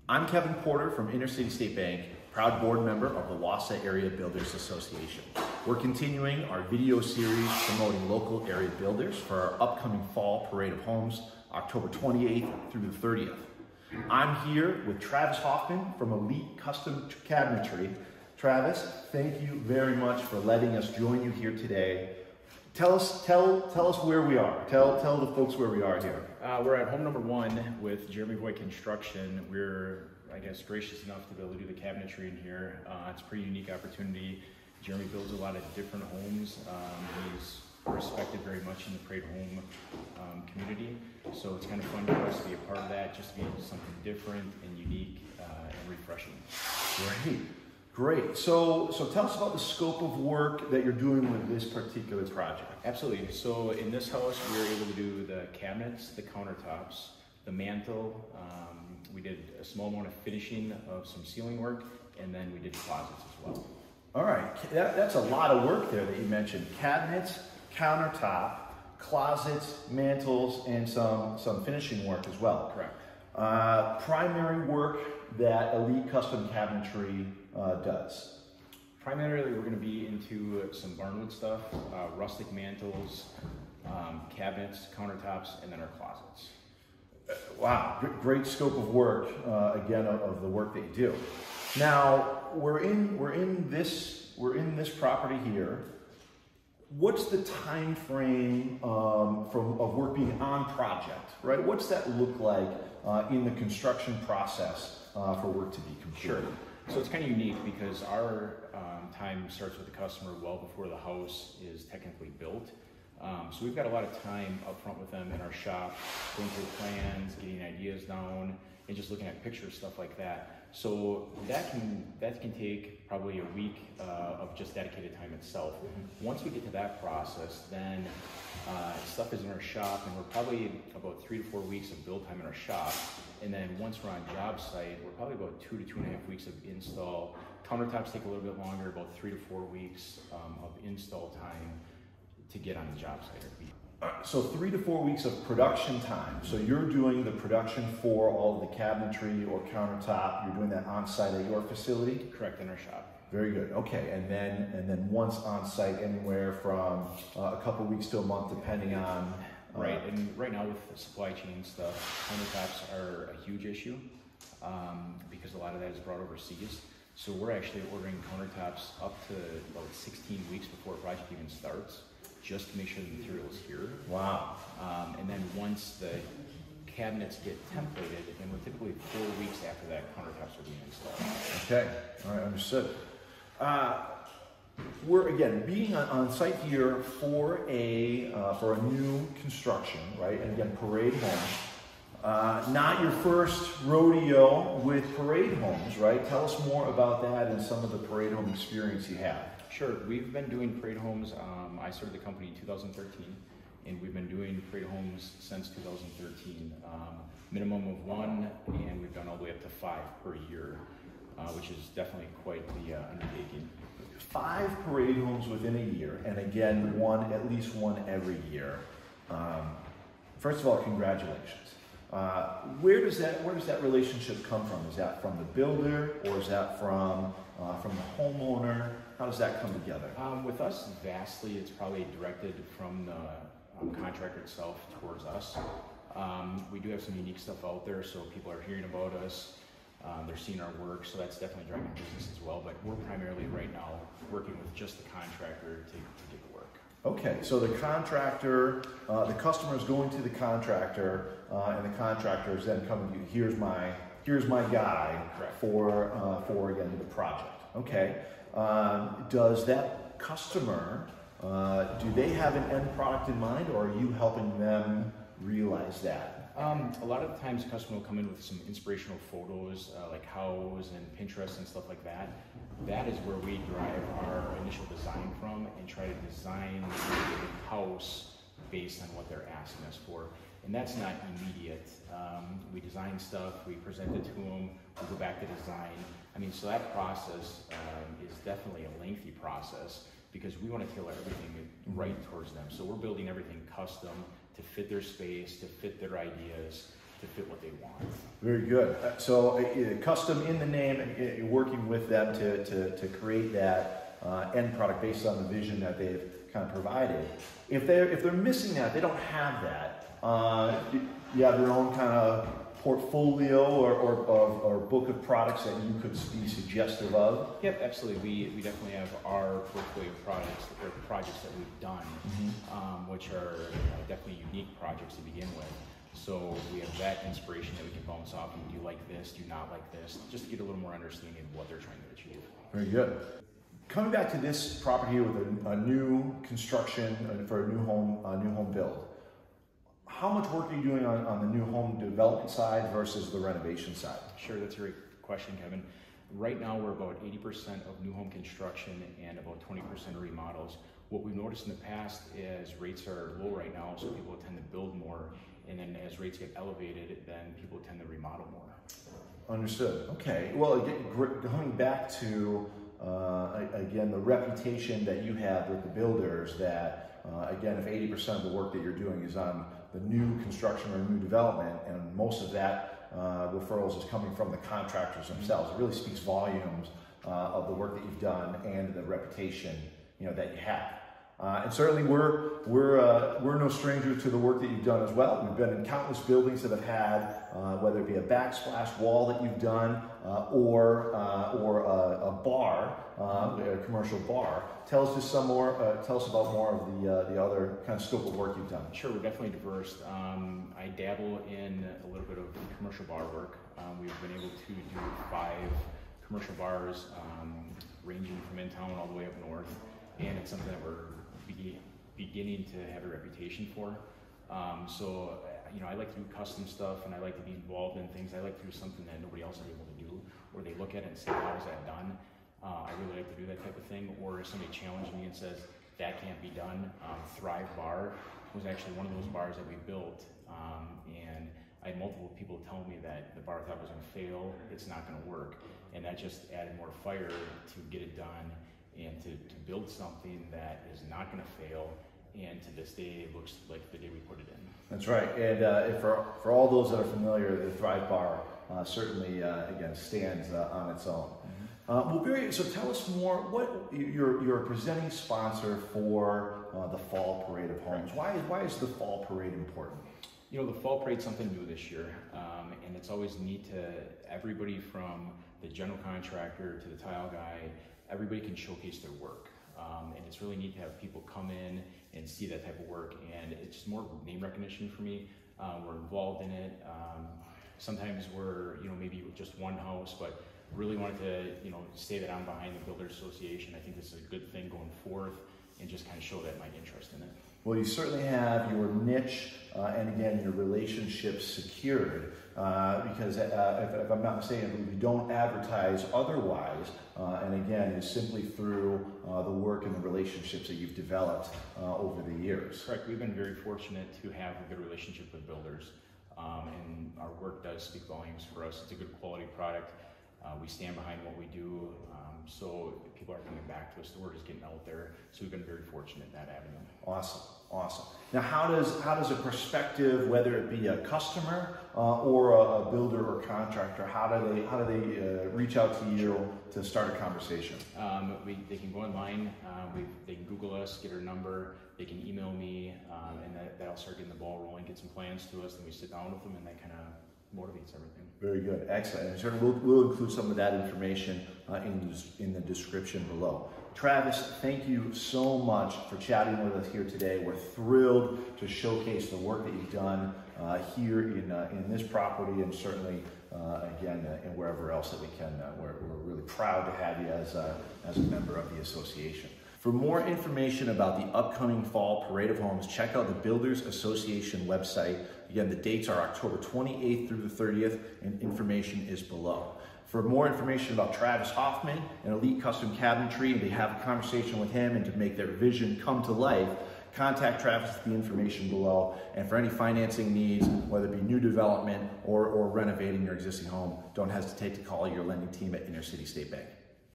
I'm Kevin Porter from Intercity State Bank, proud board member of the Wausau Area Builders Association. We're continuing our video series promoting local area builders for our upcoming Fall Parade of Homes, October 28th through the 30th. I'm here with Travis Hoffman from Elite Custom Cabinetry. Travis, thank you very much for letting us join you here today. Tell us where we are. Tell the folks where we are here. We're at home number 1 with Jeremy Voigt Construction. We're, I guess, gracious enough to be able to do the cabinetry in here. It's a pretty unique opportunity. Jeremy builds a lot of different homes. He's respected very much in the parade home community. So it's kind of fun for us to be a part of that, just to be something different and unique and refreshing. Great. So tell us about the scope of work that you're doing with this particular project. Absolutely. So in this house, we were able to do the cabinets, the countertops, the mantle. We did a small amount of finishing of some ceiling work, and then we did closets as well. All right. That's a lot of work there that you mentioned. Cabinets, countertop, closets, mantles, and some finishing work as well. Correct. Primary work that Elite Custom Cabinetry does. Primarily, we're going to be into some barnwood stuff, rustic mantles, cabinets, countertops, and then our closets. Wow, great scope of work, again, of the work that you do. Now, we're in this property here. What's the time frame of work being on project, right? What's that look like in the construction process for work to be completed? Sure. So it's kind of unique because our time starts with the customer well before the house is technically built. So we've got a lot of time up front with them in our shop, going through plans, getting ideas down, and just looking at pictures, stuff like that. So that can take probably a week of just dedicated time itself. Once we get to that process, then stuff is in our shop, and we're probably about 3 to 4 weeks of build time in our shop. And then once we're on job site, we're probably about 2 to 2.5 weeks of install. Countertops take a little bit longer, about 3 to 4 weeks of install time to get on the job site. So 3 to 4 weeks of production time. So you're doing the production for all of the cabinetry or countertop. You're doing that on site at your facility? Correct, in our shop. Very good. Okay, and then once on site, anywhere from a couple weeks to a month, depending on. Right, and right now with the supply chain stuff, countertops are a huge issue because a lot of that is brought overseas. So we're actually ordering countertops up to about 16 weeks before a project even starts, just to make sure the material is here. Wow. And then once the cabinets get templated, and we're typically 4 weeks after that, countertops are being installed. Okay, all right, understood. We're again being on site here for a new construction, right? And again, parade home. Not your first rodeo with parade homes, right? Tell us more about that and some of the parade home experience you have. Sure, we've been doing parade homes. I started the company in 2013, and we've been doing parade homes since 2013. Minimum of 1, and we've done all the way up to 5 per year, which is definitely quite the undertaking. 5 parade homes within a year, and again, at least one every year. First of all, congratulations. Where does that relationship come from? Is that from the builder, or is that from the homeowner? How does that come together? With us, vastly, it's probably directed from the contractor itself towards us. We do have some unique stuff out there, so people are hearing about us. They're seeing our work, so that's definitely driving business as well. But we're primarily right now working with just the contractor to get the work. Okay, so the contractor, the customer is going to the contractor, and the contractor is then coming to you. Here's my guy. Correct. for again the project. Okay, does that customer do they have an end product in mind, or are you helping them realize that? A lot of the times, the customer will come in with some inspirational photos, like house and Pinterest and stuff like that. That is where we derive our initial design from and try to design the house based on what they're asking us for. And that's not immediate. We design stuff, we present it to them, we go back to design. I mean, so that process is definitely a lengthy process because we want to tailor everything right towards them. So we're building everything custom to fit their space, to fit their ideas. fit what they want. Very good. So custom in the name, and you're working with them to create that end product based on the vision that they've kind of provided. If they're missing that, they don't have that. You have your own kind of portfolio or book of products that you could be suggestive of? Yep, absolutely. We definitely have our portfolio of products or projects that we've done, which are definitely unique projects to begin with. So we have that inspiration that we can bounce off. And do you like this? Do you not like this? Just to get a little more understanding of what they're trying to achieve. Very good. Coming back to this property here with a new construction for a new home build. How much work are you doing on the new home development side versus the renovation side? Sure, that's a great question, Kevin. Right now, we're about 80% of new home construction and about 20% remodels. What we've noticed in the past is rates are low right now, so people tend to build more. And then as rates get elevated, then people tend to remodel more. Understood. Okay. Well, going back to, again, the reputation that you have with the builders that, again, if 80% of the work that you're doing is on the new construction or new development, and most of that referrals is coming from the contractors themselves, it really speaks volumes of the work that you've done and the reputation that you have. And certainly we're no stranger to the work that you've done as well. We've been in countless buildings that have had, whether it be a backsplash wall that you've done or a bar, a commercial bar. Tell us about more of the other kind of scope of work you've done. Sure, we're definitely diverse. I dabble in a little bit of commercial bar work. We've been able to do 5 commercial bars, ranging from in town all the way up north, and it's something that we're beginning to have a reputation for. So I like to do custom stuff, and I like to be involved in things. I like to do something that nobody else is able to do, or they look at it and say, how is that done? I really like to do that type of thing. Or if somebody challenges me and says, that can't be done. Thrive Bar was actually one of those bars that we built, and I had multiple people tell me that the bar thought was gonna fail, it's not gonna work. And that just added more fire to get it done and to build something that is not gonna fail. And to this day, it looks like the day we put it in. That's right. And for all those that are familiar, the Thrive Bar certainly, again, stands on its own. So tell us more. What you're a presenting sponsor for the Fall Parade of Homes. Why is the Fall Parade important? The Fall Parade's something new this year, and it's always neat to everybody from the general contractor to the tile guy. Everybody can showcase their work, and it's really neat to have people come in and see that type of work. And it's just more name recognition for me. We're involved in it. Sometimes we're maybe just one house, but really wanted to say that I'm behind the Builders Association. I think this is a good thing going forth, and just kind of show that my interest in it. Well, you certainly have your niche and again your relationships secured because if I'm not mistaken, I believe you don't advertise otherwise, and again it's simply through the work and the relationships that you've developed over the years. Correct. We've been very fortunate to have a good relationship with builders, and our work does speak volumes for us. It's a good quality product. We stand behind what we do, so people are coming back to us. The word is getting out there, so we've been very fortunate in that avenue. Awesome. Now, how does a prospective, whether it be a customer or a builder or contractor, how do they reach out to you to start a conversation? They can go online. They can Google us, get our number. They can email me, and that'll start getting the ball rolling. Get some plans to us, and we sit down with them, and that kind of motivates everything. Very good, excellent. And certainly we'll include some of that information in the description below. Travis, thank you so much for chatting with us here today. We're thrilled to showcase the work that you've done here in this property, and certainly again and wherever else that we can. We're really proud to have you as a member of the association. For more information about the upcoming Fall Parade of Homes, check out the Builders Association website. Again, the dates are October 28th through the 30th, and information is below. For more information about Travis Hoffman and Elite Custom Cabinetry, and to have a conversation with him and to make their vision come to life, contact Travis at the information below. And for any financing needs, whether it be new development or renovating your existing home, don't hesitate to call your lending team at Intercity State Bank.